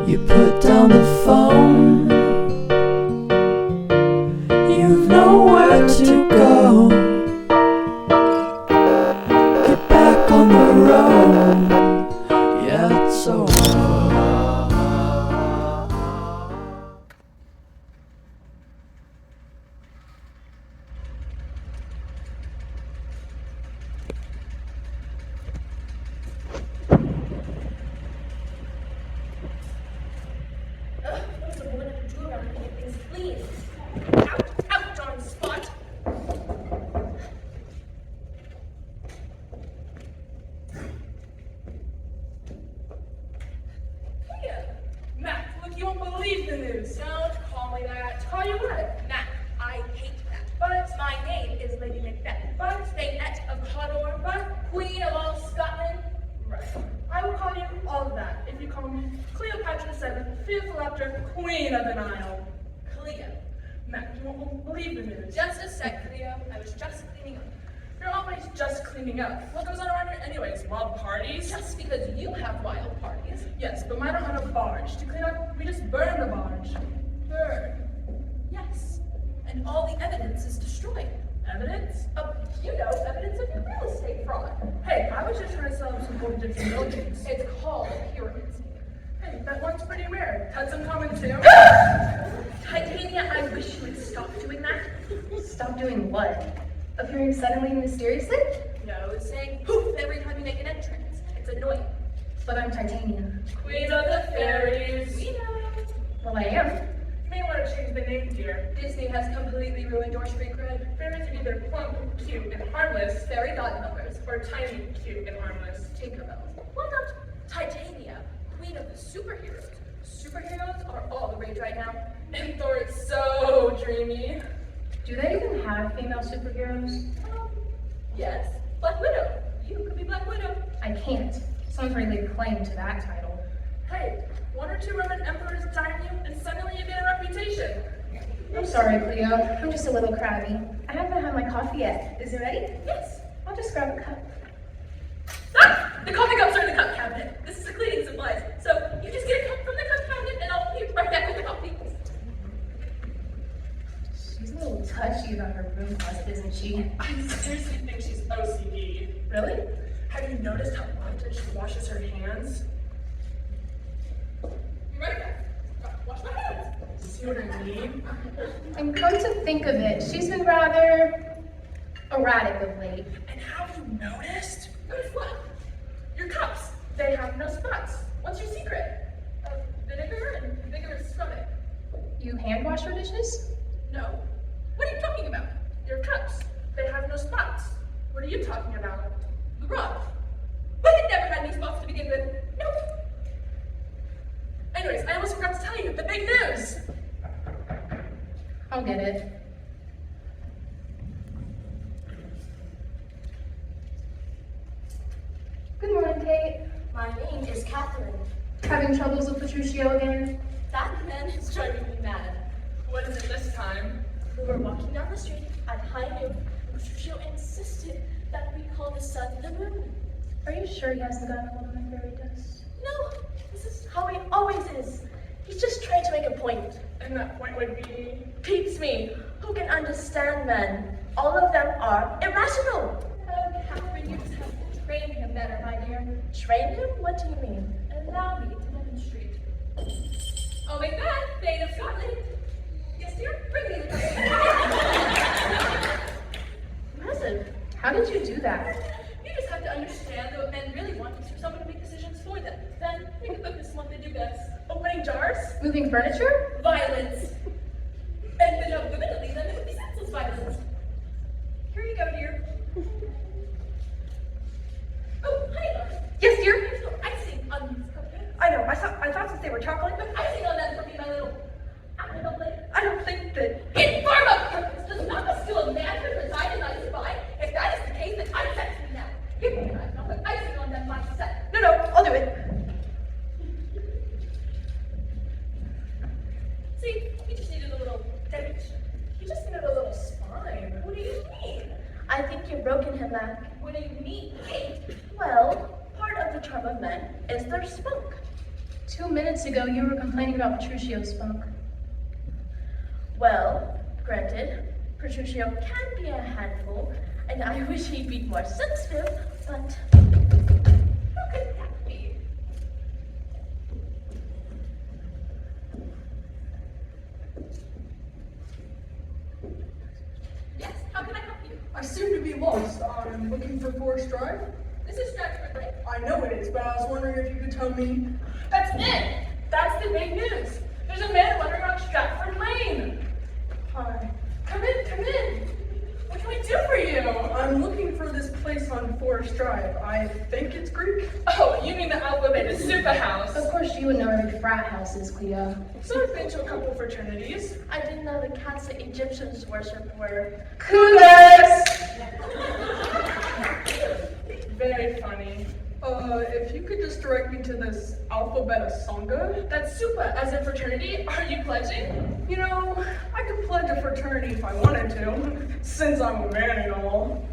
You put down the phone. You've nowhere to go. Get back on the road. Yeah, it's over. What's the woman have to do around here to get things clean? Out on spot! Here! Matt, look, you won't believe the news. Don't call me that. Call you what? Matt, I hate that. But my name is Lady Macbeth. But Fayette of Cawdor. But Queen of all Scotland. Right. I will call you all of that if you call me Cleopatra VII, fearful after Queen of an Isle. Cleo. Matt, you won't believe the news. Just a sec, Cleo. I was just cleaning up. You're always just cleaning up. What goes on around here anyways? Wild parties? Just because you have wild parties. Yes, but mine are on a barge. To clean up, we just burn the barge. Burn. Yes. And all the evidence is destroyed. Evidence? You know, evidence of your real estate fraud. Hey, I was just trying to sell them some gold dips and buildings. It's called a pyramid scheme. Hey, that one's pretty rare. Had some common too. Titania, I wish you would stop doing that. Stop doing what? Appearing suddenly and mysteriously? No, saying poof every time you make an entrance. It's annoying. But I'm Titania. Queen of the fairies. We know. Well, I am. You may want to change the name, dear. Disney has completely ruined your street cred. Fairies are either plump, cute, and harmless, fairy godmothers, or tiny, cute, and harmless, Tinkerbell. Why not Titania, queen of the superheroes? Superheroes are all the rage right now, and Thor is so dreamy. Do they even have female superheroes? Yes, Black Widow. You could be Black Widow. I can't. Someone's really laid claim to that title. Hey, one or two Roman emperors die on you, and suddenly you get a reputation. I'm sorry, Cleo. I'm just a little crabby. I haven't had my coffee yet. Is it ready? Yes. I'll just grab a cup. Ah! The coffee cups are in the cup cabinet. This is the cleaning supplies. So you just get a cup from the cup cabinet, and I'll be right back with the coffee. She's a little touchy about her room closet, isn't she? I seriously think she's OCD. Really? Have you noticed how often she washes her hands? Be right back. Wash my hands. See what I mean? And come to think of it, she's been rather erratic of late. And have you noticed? Notice what? Your cups. They have no spots. What's your secret? Vinegar and vigorous scrubbing. You hand wash your dishes? No. What are you talking about? Your cups. They have no spots. What are you talking about? The rug. But it never had any spots to begin with. Nope. Anyways, I almost forgot to tell you the big news. I'll get it. Good morning, Kate. My name is Catherine. Having troubles with Petruchio again? That man is driving me mad. What is it this time? We were walking down the street at high noon, and Petruchio insisted that we call the sun the moon. Are you sure he hasn't gotten hold of my fairy dust? No, this is how he always is. He's just trying to make a point. And that point would be... Peeps me. Who can understand men? All of them are irrational. Oh, Catherine, you just have to train him better, my dear. Train him? What do you mean? Allow me to demonstrate. Oh, like that, Fate of Scotland. Yes, dear, bring me the Impressive. How did you do that? You just have to understand that what men really want is for someone to make decisions for them. Then we can focus on what they do best. Opening jars, Moving furniture? violence. And then ultimately, then it would be senseless violence. Here you go, dear. Oh, honey bars. Yes, dear. There's no icing on these cupcakes. I know. I thought since they were chocolate, Put icing on them for me, my little appetite. I don't think that. In pharma purpose, does not still a man who reside in thy spine? If that is the case, then I sent me now. Give me a knife, and I'll put icing on them myself. No, I'll do it. See, he just needed a little dedication. He just needed a little spine. What do you mean? I think you've broken him, Mac. What do you mean, Kate? Well, part of the charm of men is their spunk. 2 minutes ago, you were complaining about Petruccio's funk. Well, granted, Petruccio can be a handful, and I wish he'd be more sensitive, but how could that be? Yes, how can I help you? I seem to be lost. I'm looking for Forest Drive. This is Stratford Lake. I know it is, but I was wondering if you could tell me. That's it! That's the big news! There's a man wandering around Stratford Lane! Hi. Come in, come in! What can we do for you? I'm looking for this place on Forest Drive. I think it's Greek. Oh, you mean the Alpha Beta Super House? Of course, you would know where the frat house is, Cleo. So I've been to a couple fraternities. I didn't know the cats that Egyptians worship were. Cougars! Very funny. If you could just direct me to this Alpha Beta Sangha. That's super. As a fraternity, are you pledging? You know, I could pledge a fraternity if I wanted to, since I'm a man and all.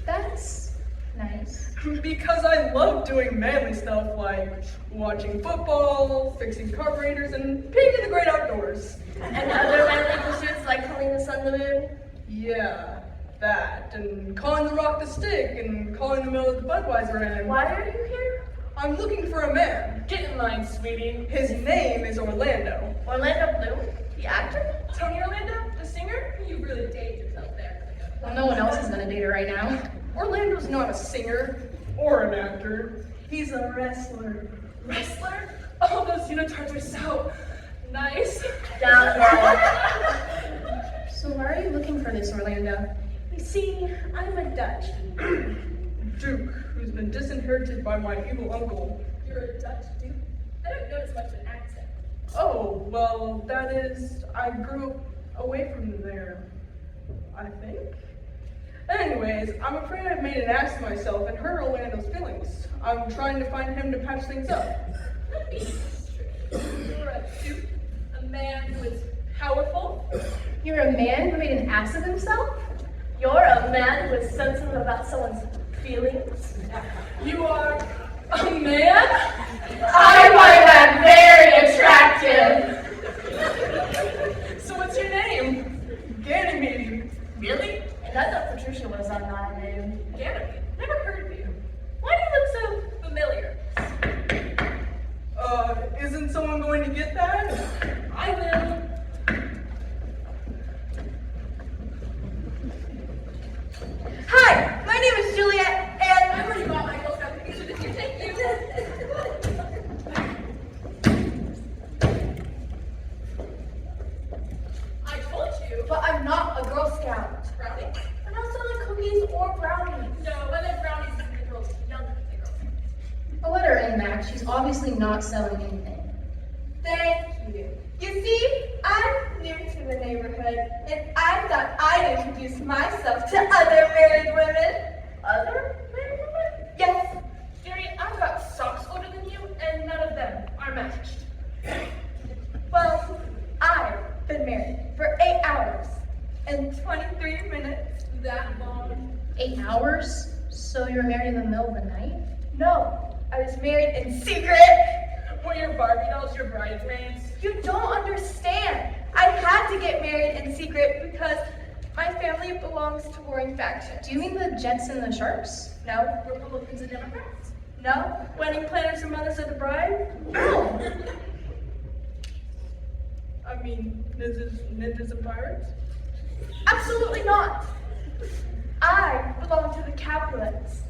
That's nice. Because I love doing manly stuff like watching football, fixing carburetors, and being in the great outdoors. And other manly pursuits like calling the sun the moon? Yeah, that, and calling the rock the stick, and calling the mill the Budweiser, and Why are you here? I'm looking for a man. Get in line, sweetie. His name is Orlando. Orlando Bloom? The actor? Tony Orlando, the singer? You really dated yourself there. Well, no one else is gonna date her right now. Orlando's not a singer or an actor. He's a wrestler. Wrestler? Oh, those unitards are so nice. Down low. So why are you looking for this, Orlando? You see, I'm a Dutch. Duke, who's been disinherited by my evil uncle. You're a Dutch dude? I don't notice much of an accent. Oh, well, that is, I grew up away from there, I think. Anyways, I'm afraid I've made an ass of myself and hurt Orlando's feelings. I'm trying to find him to patch things up. Let me straight. You're a dude, a man who is powerful. You're a man who made an ass of himself? You're a man who is sensitive about someone's feelings. You are a man? I find that very attractive! So what's your name? Ganymede. Really? And I thought Patricia was on my name. Ganymede. Never heard of you. Why do you look so familiar? Isn't someone going to get that? I will. Hi, my name is Juliet, and I've already bought my Girl Scout cookies for this year. Thank you. I told you. but I'm not a Girl Scout. Brownies? I'm not selling cookies or brownies. No, I meant brownies is the girls, younger than the girls. I'll let her in, Max. She's obviously not selling anything. Thank you. You see, I'm new to the neighborhood, and I thought I'd introduce myself to other married women. Other married women? Yes, Jerry, I've got socks older than you, and none of them are matched. well, I've been married for 8 hours and 23 minutes. That long. 8 hours? So you were married in the middle of the night? No, I was married in secret. Were your Barbie dolls your bridesmaids? You don't understand. I had to get married in secret because my family belongs to warring factions. Do you mean the Jets and the Sharks? No, Republicans and Democrats? no, wedding planners and mothers of the bride. I mean, ninjas and pirates? Absolutely not. I belong to the Capulets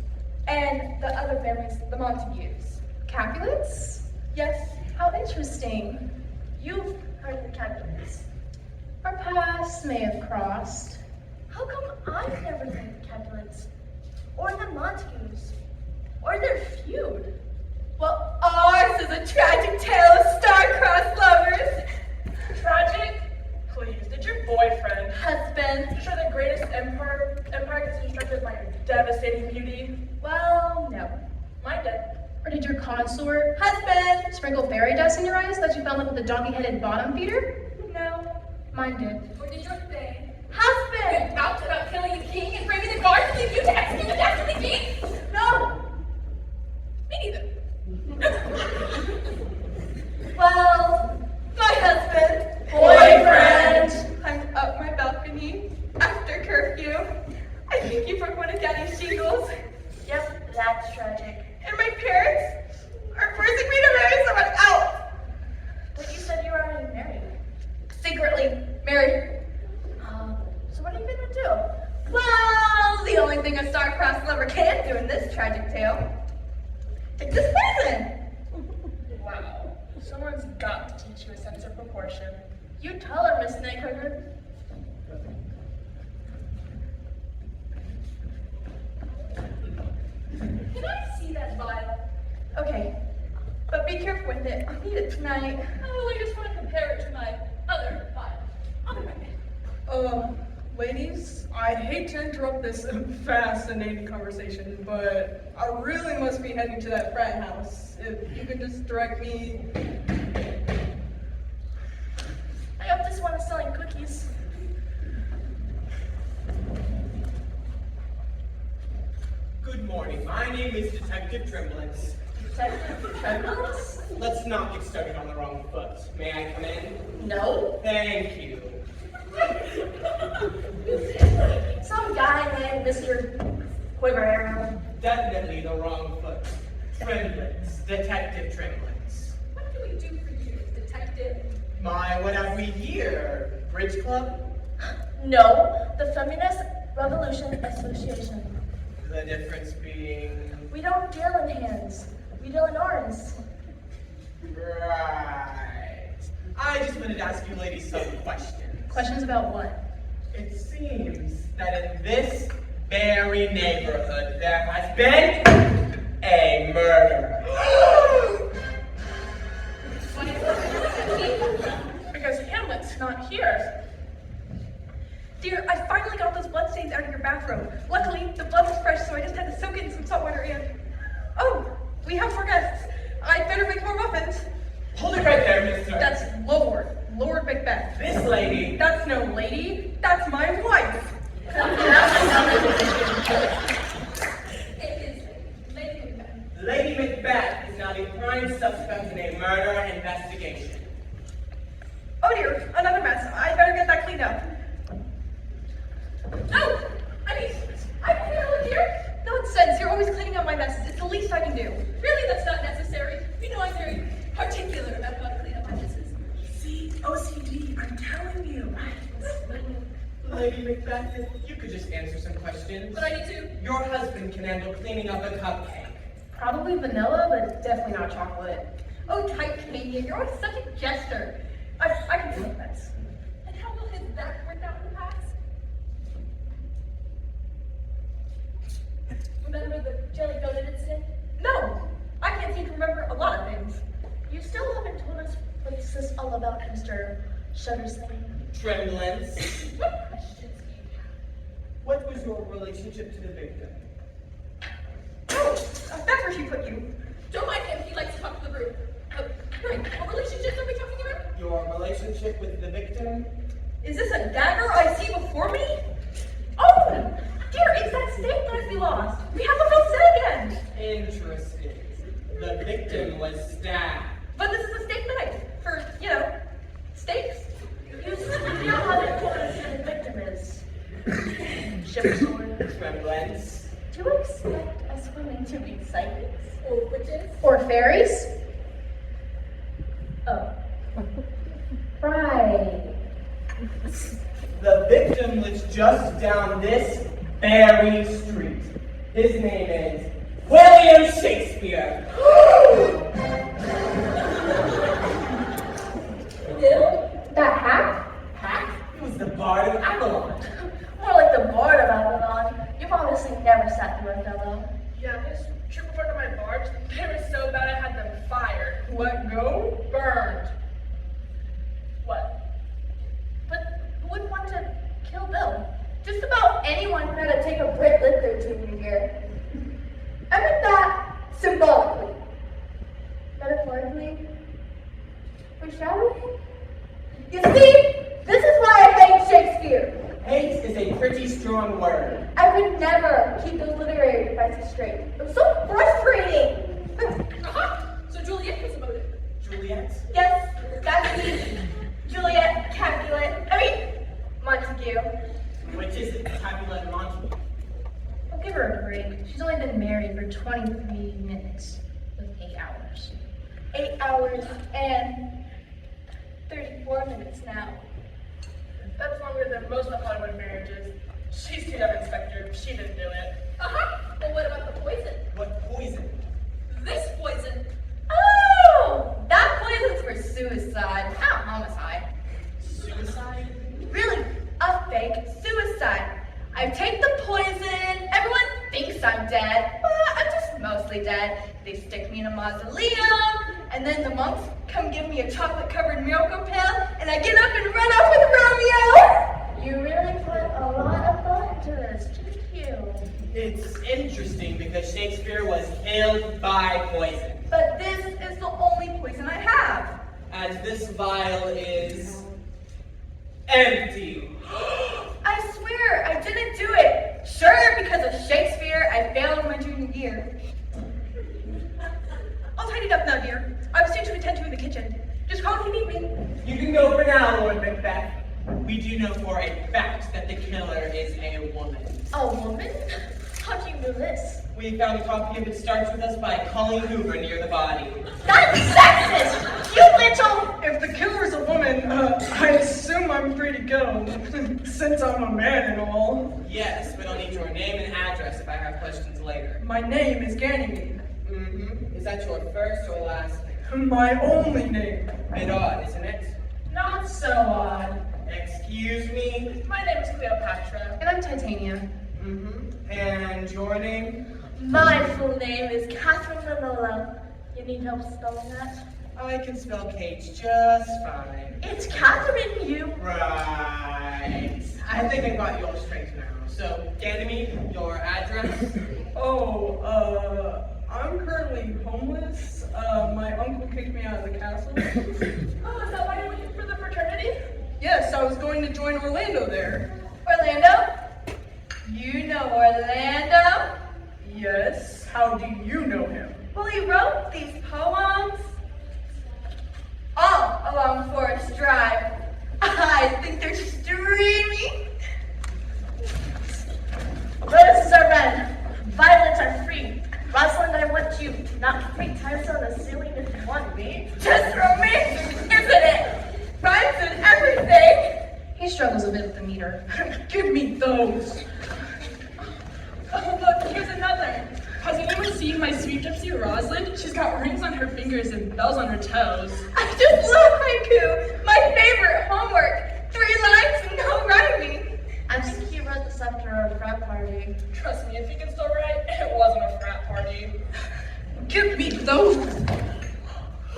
and the other families, the Montagues. Capulets? Yes, How interesting. You've heard the Capulets. Our paths may have crossed. How come I've never heard the Capulets? Or the Montagues? Or their feud? well, ours is a tragic tale of star-crossed lovers. Tragic? Please, did your boyfriend Husband, destroy the greatest empire gets destructed by your devastating beauty? well, no. Mine did. Or did your consort Husband, sprinkle fairy dust in your eyes that you fell in love with the donkey-headed bottom feeder? no. Mine did. Or did your thing Husband, vouch about killing the king and bringing the guards to leave you to execute the dastardly king? no. Me neither. Well, my husband. Boyfriend. Climbed up my balcony after curfew. I think he broke one of Daddy's shingles. Yep, that's tragic. And my parents are forcing me to marry someone else. But you said you were already married. Secretly married. So what are you gonna do? Well, the only thing a star-crossed lover can do in this tragic tale. Take this present. Wow. Someone's got to teach you a sense of proportion. You tell her, Miss Nightcracker. Can I see that vial? Okay, but be careful with it. I'll need it tonight. Oh, I just want to compare it to my other vial. I'll be right back. Ladies, I hate to interrupt this fascinating conversation, but I really must be heading to that frat house. If you could just direct me. I hope this one is selling cookies. Good morning. My name is Detective Tremblance. Detective Tremblance? Let's not get started on the wrong foot. May I come in? No. Thank you. Some guy named Mr. Quiver Arrow. Definitely the wrong foot. Tremblance. Detective Tremblance. What do we do for you, detective? My, what have we here? Bridge Club? No, the Feminist Revolution Association. The difference being... We don't deal in hands. We deal in arms. Right. I just wanted to ask you ladies some questions. Questions about what? It seems that in this very neighborhood there has been a murder. Because Hamlet's not here. Dear, I finally got those bloodstains out of your bathrobe. Luckily, the blood was fresh, so I just had to soak it in some salt water and... Oh, we have 4 guests. I'd better make more muffins. Hold it right there, mister. That's Lord. Lord Macbeth. This lady. That's no lady. That's my wife. It is Lady Macbeth. Lady Macbeth is now the prime suspect in a murder investigation. Oh dear, another mess. I better get that cleaned up. Oh, I mean, I can handle it here. Nonsense, you're always cleaning up my messes. It's the least I can do. Really, that's not necessary. You know I'm very particular about how to clean up my messes. See, OCD, I'm telling you. Lady Macbeth, if you could just answer some questions. But I need to. Your husband can handle cleaning up a cupcake. Probably vanilla, but definitely not chocolate. Oh, Titania, you're always such a jester. I can deal with this. And how will his back work out in the past? Remember the jelly donut incident? No, I can't seem to remember a lot of things. You still haven't told us what's this all about, Mr. Shuttersley. Tremblance. What questions do you have? What was your relationship to the victim? Oh, that's where she put you. Don't mind him, he likes to talk to the group. Right, what relationships are we talking about? Your relationship with the victim? Is this a dagger I see before me? Oh, dear, it's that steak knife we lost. We have the full set again. Interesting. The victim was stabbed. But this is a steak knife for, steaks. You still haven't told us who the victim is. Shipsword. Tremblance. Do you expect us women to be psychics? Or witches? Or fairies? Oh. Right. The victim lives just down this very street. His name is William Shakespeare. That hack? Hack? He was the Bard of Avalon. More like the Bard of Avalon. You've obviously never sat through Othello. Yeah, his triple part of my barge, they were so bad I had them fired. Let go? Burned. What? But who would want to kill Bill? Just about anyone who had to take a Brit Lit their junior year. I meant that symbolically. Metaphorically. Foreshadowing? You see, this is why I hate Shakespeare. Hate is a pretty strong word. I could never keep those literary devices straight. It was so frustrating. Aha! 23 minutes with 8 hours. 8 hours and 34 minutes now. That's longer than most of Hollywood marriages. She's too young, Inspector. She didn't do it. Uh-huh. Well, what about the poison? What poison? This poison. Oh! That poison's for suicide, not homicide. Suicide? Really, a fake suicide. I take the poison, everyone thinks I'm dead, but I'm just mostly dead. They stick me in a mausoleum, and then the monks come give me a chocolate-covered miracle pill, and I get up and run off with Romeo! You really put a lot of thought into this, didn't you? It's interesting because Shakespeare was killed by poison. But this is the only poison I have. And this vial is empty. I swear, I didn't do it. Sure, because of Shakespeare, I failed my junior year. I'll tidy it up now, dear. I have things to attend to in the kitchen. Just call if you need me. You can go for now, Lord Macbeth. We do know for a fact that the killer is a woman. A woman? How do you know this? We found a copy of It Starts With Us by Colleen Hoover near the body. That's sexist! You little... If the killer's a woman, I assume I'm free to go, since I'm a man and all. Yes, but I'll need your name and address if I have questions later. My name is Ganymede. Mm-hmm. Is that your first or last name? My only name. Bit odd, isn't it? Not so odd. Excuse me? My name is Cleopatra. And I'm Titania. Mm-hmm. And your name? My full name is Catherine Manola. You need help spelling that? I can spell Kate just fine. It's Catherine, you. Right. I think I got you all straight now. So, Ganymede, your address? Oh, I'm currently homeless. My uncle kicked me out of the castle. Oh, is that why you're looking for the fraternity? Yes, I was going to join Orlando there. Orlando? You know Orlando? Yes, how do you know him? Well, he wrote these poems all along Forest Drive. I think they're just dreamy. Roses are red, violets are free. Rosalind, I want you, not 3 times on the ceiling if you want me. Just romantic, isn't it? Rhymes and everything. He struggles a bit with the meter. Give me those. Oh, look, here's another. Has anyone seen my sweet gypsy Rosalind? She's got rings on her fingers and bells on her toes. I just love haiku. My favorite homework. 3 lines and no rhyming. I think he wrote this after a frat party. Trust me, if you can still write, it wasn't a frat party. Give me those.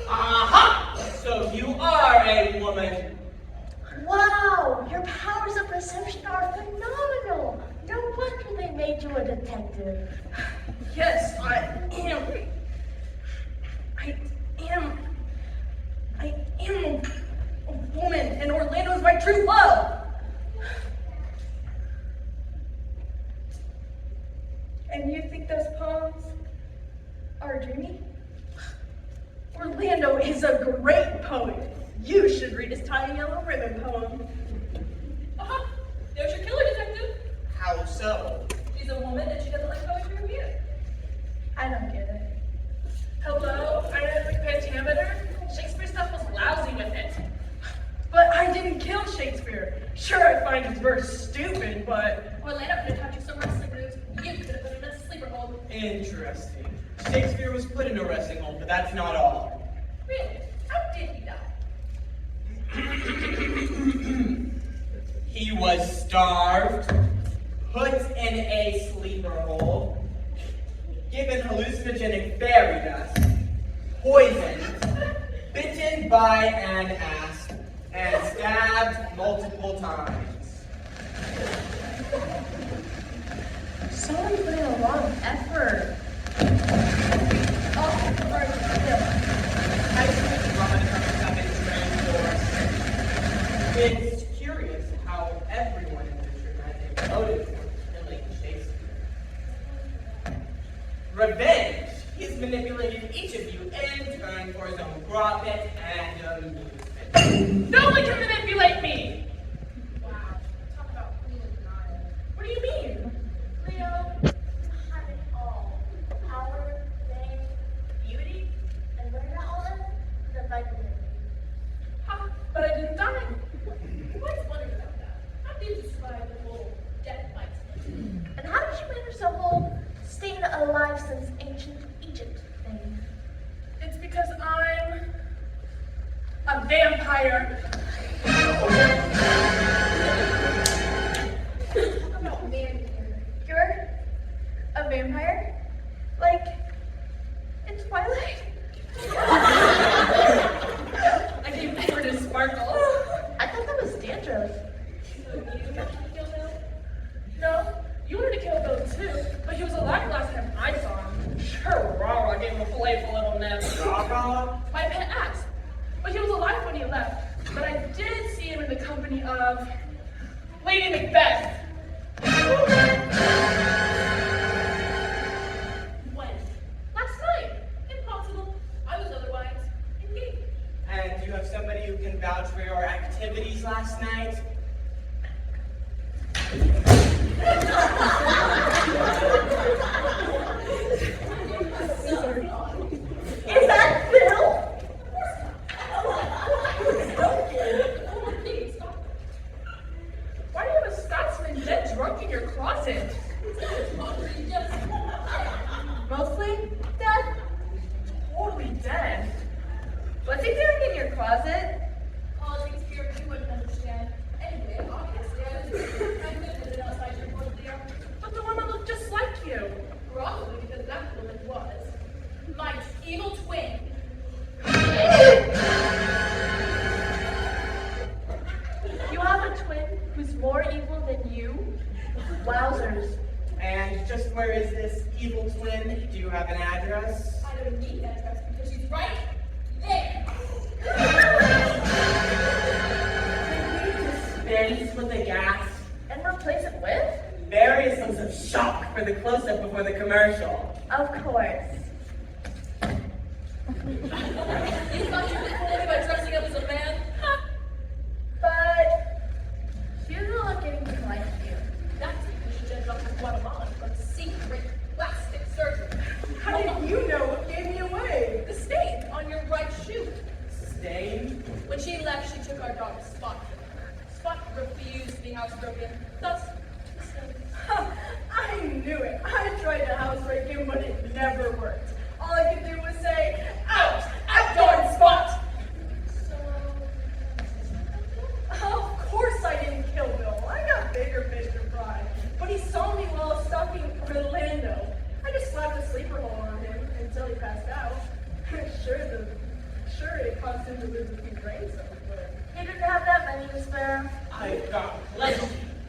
Aha! So you are a woman. Wow, your powers of perception are phenomenal. No wonder they made you a detective. Yes, I am a woman, and Orlando is my true love. And you think those poems are dreamy? Orlando is a great poet. You should read his Tiny Yellow Ribbon poem. Aha! There's your killer, detective. How so? She's a woman and she doesn't like poetry or music. I don't get it. Hello? I didn't like pentameter. Shakespeare stuff was lousy with it. But I didn't kill Shakespeare. Sure, I find his verse stupid, but Orlando could have taught you some wrestling moves. You could have put him in a sleeper hold. Interesting. Shakespeare was put in a resting home, but that's not all. Really? How did he die? He was starved, put in a sleeper hole, given hallucinogenic fairy dust, poisoned, bitten by an asp, and stabbed multiple times. Someone put in a lot of effort. Oh, or I think Roman have been trained for. It's curious how everyone in literature has a motive for killing Shakespeare. Revenge. He's manipulated each of you in turn for his own profit and amusement. No one can manipulate me! Wow. Talk about queen of denial. What do you mean? Leo, you have it all. Power, vampire. Talk about man here. You're a vampire? Like, in Twilight? I gave her to Sparkle. I thought that was dandruff. So you wanted to kill Bill? No, you wanted to kill Bill too, but he was alive last time I saw him. Sure, I gave him a playful little nip. My pet ass. But he was alive when he left. But I did see him in the company of Lady Macbeth. When? Last night. Impossible. I was otherwise engaged. And do you have somebody who can vouch for your activities last night? Is that Bill? Why do you have a Scotsman dead drunk in your closet? Mostly dead. Totally dead. What's he doing in your closet? Politics here, you wouldn't understand. Anyway, obviously, I lived with it outside your portfolio. But the woman looked just like you. Probably because that woman was my evil twin. You have a twin who's more evil than you? Wowzers. And just where is this evil twin? Do you have an address? I don't need that address because she's right there. Dispense with the gas. And replace it with? Various sums of shock for the close-up before the commercial. Of course. You thought you could fool me by dressing up as a man? Huh. But she doesn't look anything like you. That's because she ended up in Guatemala from secret plastic surgery. How did you know what gave me away? The stain on your right shoe. Stain? When she left, she took our dog Spot. Spot refused to be housebroken. Thus, the stain. I knew it. I tried to housebreak him, but it never worked. All I could do was say, out! Out, darn Spot! So, Of course I didn't kill Bill. I got bigger fish to fry. But he saw me while I was stalking Orlando. I just slapped a sleeper hole on him until he passed out. Sure it caused him to lose a few brain cells, but You didn't have that many to spare. I've got plenty.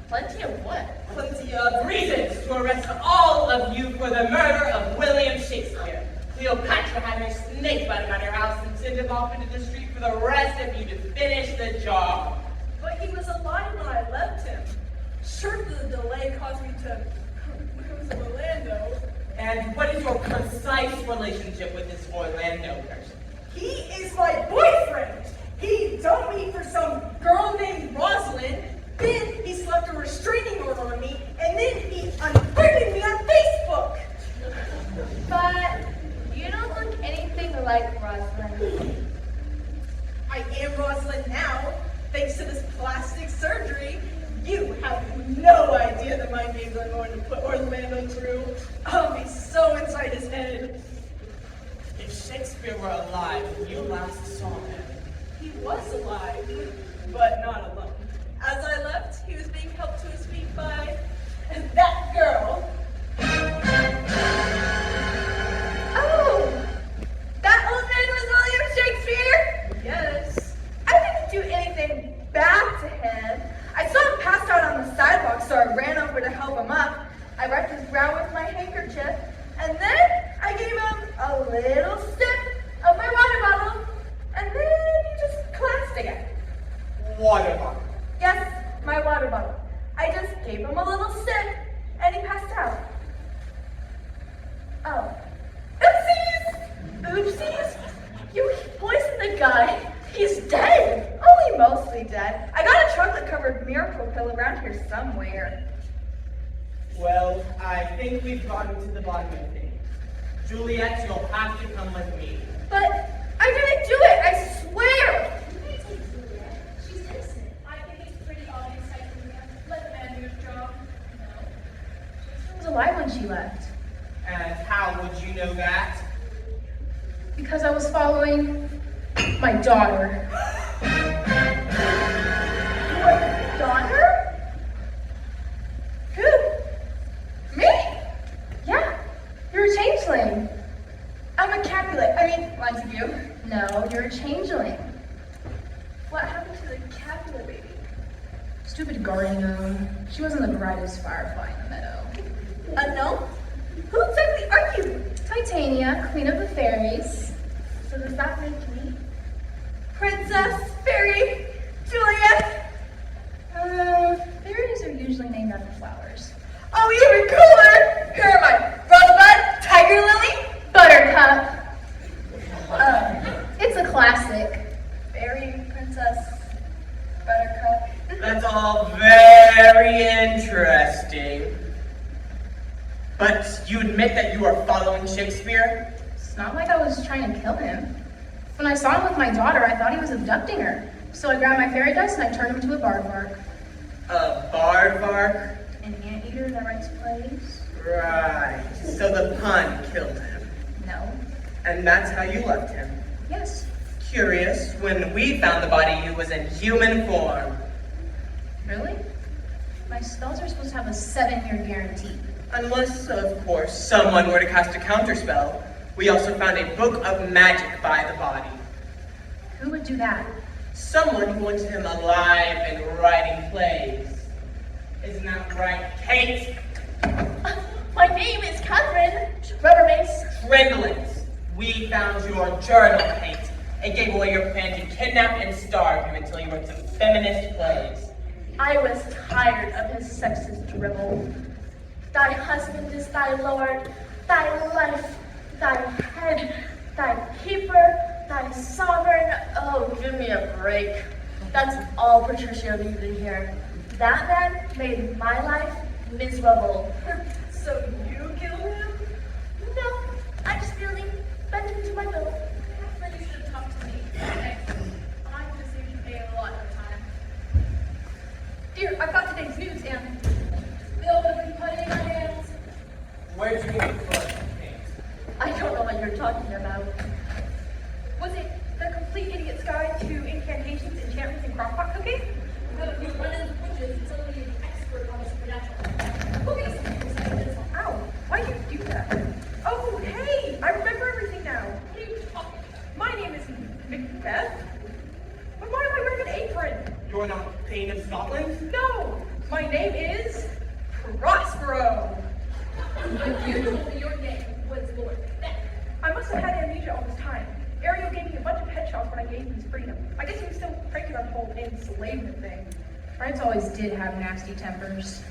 Plenty of what? Plenty of reasons to arrest all of you for the murder of William Shakespeare. Cleopatra had her snake biting on your house and sent him off into the street for the rest of you to finish the job. but he was alive when I left him. Sure, the delay caused me to lose Orlando. And what is your precise relationship with this Orlando person? He is my boyfriend. He dumped me for some girl named Rosalind. Then he slapped a restraining order on me, and then he unfriended me on Facebook. But you don't look anything like Rosalind. I am Rosalind now, thanks to this plastic surgery. You have no idea the mind games I'm going to put Orlando through. I'll be so inside his head. If Shakespeare were alive when you last saw him, He was alive, but not alone. As I left, he was being helped to his feet by that girl. Oh! That old man was William Shakespeare? Yes. I didn't do anything bad to him. I saw him passed out on the sidewalk, so I ran over to help him up. I wiped his brow with my handkerchief, and then I gave him a little sip of my water bottle, and then he just collapsed again. water bottle. Yes, my water bottle. I just gave him a little sip, and he passed out. Oh. Oopsies! Oopsies! You poisoned the guy. He's dead. Only mostly dead. I got a chocolate-covered miracle pill around here somewhere. Well, I think we've gotten to the bottom of things. Juliet, you'll have to come with me. But I didn't do it, I swear! She's innocent. I think it's pretty obvious I can let the man do his job. No. She was alive when she left. And how would you know that? Because I was following my daughter. Montague. No, you're a changeling. What happened to the capital baby? Stupid guardian gnome. She wasn't the brightest firefly in the meadow. A gnome? Who exactly are you? Titania, queen of the fairies. So does that make me Princess, Fairy, Juliet? Fairies are usually named after flowers. Oh, even cooler! Who am I? Rosebud? Tiger Lily? Buttercup. It's a classic. Fairy, Princess, Buttercup. That's all very interesting. But you admit that you are following Shakespeare? It's not like I was trying to kill him. When I saw him with my daughter, I thought he was abducting her. So I grabbed my fairy dust and I turned him into a bardvark. A bardvark? An anteater that writes plays? Right. So the pun killed him. No. And that's how you left him. Yes. Curious, when we found the body, he was in human form. Really? My spells are supposed to have a 7-year guarantee. Unless, of course, someone were to cast a counterspell. We also found a book of magic by the body. Who would do that? Someone who wanted him alive and writing plays. Isn't that right, Kate? My name is Catherine Rubbermace. Trindlings. We found your journal, Kate. It gave away your plan to kidnap and starve you until you wrote some feminist plays. I was tired of his sexist dribble. Thy husband is thy lord, thy life, thy head, thy keeper, thy sovereign. Oh, give me a break. That's all Patricia needed to hear. That man made my life miserable. So you killed him? No, I just merely bent into my bill. Then you should have talked to me. Okay. I just seem to pay a lot of time. Dear, I've got today's news and bill will be put in my hands. Where'd you get the book, Kate? I don't know what you're talking about. Was it The Complete Idiot's Guide to Incantations, Enchantments, and Crockpot Cooking? You're one of the witches. It's only an expert on the supernatural. Okay. Ow, why did you do that? Oh, hey, I remember everything now. What are you talking about? My name is Macbeth. But why am I wearing an apron? You're not Queen of Scotland? No, my name is Prospero. You told me your name was Lord Macbeth. I must have had amnesia all this time. Ariel gave me a bunch of headshots when I gave him his freedom. I guess he was still cranky on the whole enslavement thing. Friends always did have nasty tempers.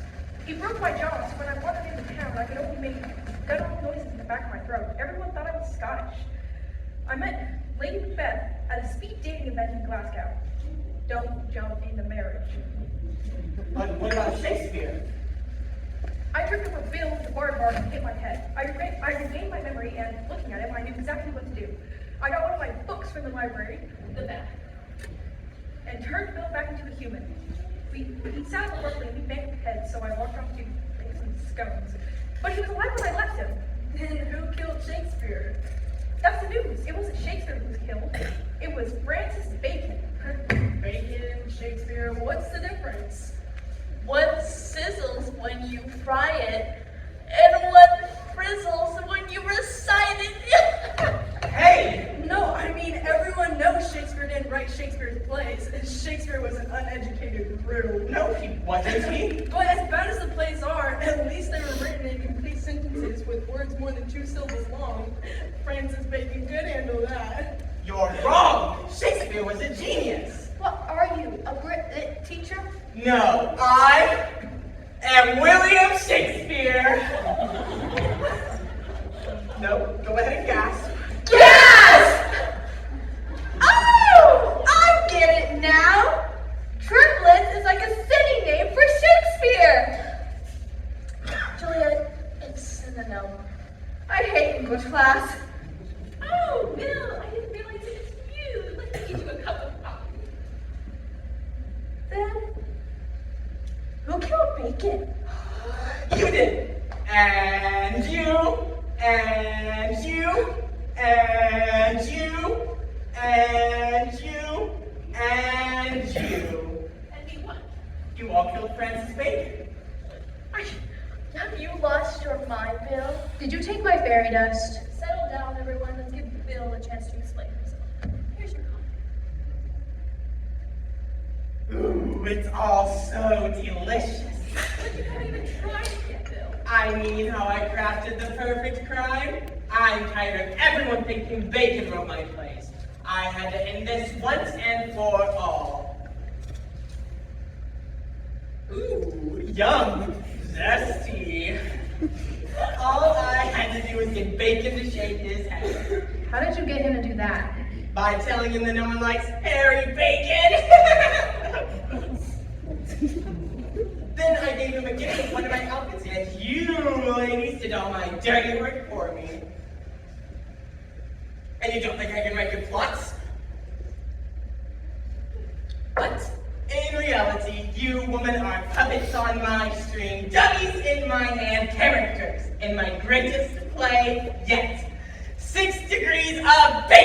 He broke my jaw, so when I wandered into town, I could only make guttural noises in the back of my throat. Everyone thought I was Scottish. I met Lady Macbeth at a speed dating event in Glasgow. Don't jump into marriage. But what about Shakespeare? I tripped over Bill with the bard and hit my head. I regained my memory, and looking at him, I knew exactly what to do. I got one of my books from the library, the back, and turned Bill back into a human. He sat abruptly and we banged heads, so I walked off to make some scones. But he was alive when I left him. Then who killed Shakespeare? That's the news. It wasn't Shakespeare who was killed. It was Francis Bacon. Bacon, Shakespeare, what's the difference? What sizzles when you fry it, and what frizzles when you recite it? Hey! No, I mean, everyone knows Shakespeare didn't write Shakespeare's plays. Shakespeare was an uneducated riddle. No, he wasn't he? But as bad as the plays are, at least they were written in complete sentences with words more than 2 syllables long. Francis Bacon could handle that. You're wrong! Shakespeare was a genius! What are you, a Brit teacher? No, I am William Shakespeare! No, go ahead and gasp. Yes! Oh, I get it now. Triplets is like a city name for Shakespeare. Juliet, it's synonym. I hate English class. Oh, Bill, I didn't realize it was you. Let me get you a cup of coffee. Then, who killed Bacon? You did! And you! And you! And you! And you! And you! And me what? You all killed Francis Bacon. Have you lost your mind, Bill? Did you take my fairy dust? Settle down, everyone. Let's give Bill a chance. chance to explain himself. Here's your copy. Ooh, it's all so delicious. But you haven't even tried it yet, Bill. I mean how I crafted the perfect crime? I'm tired of everyone thinking they can run my place. I had to end this once and for all. Ooh, yum, zesty. All I had to do was get bacon to shake his head. How did you get him to do that? By telling him that no one likes hairy bacon. Then I gave him a gift of one of my outfits, and you ladies did all my dirty work for me. And you don't think I can write good plots? But in reality, you women are puppets on my string, dummies in my hand, characters in my greatest play yet. 6 degrees of bacon!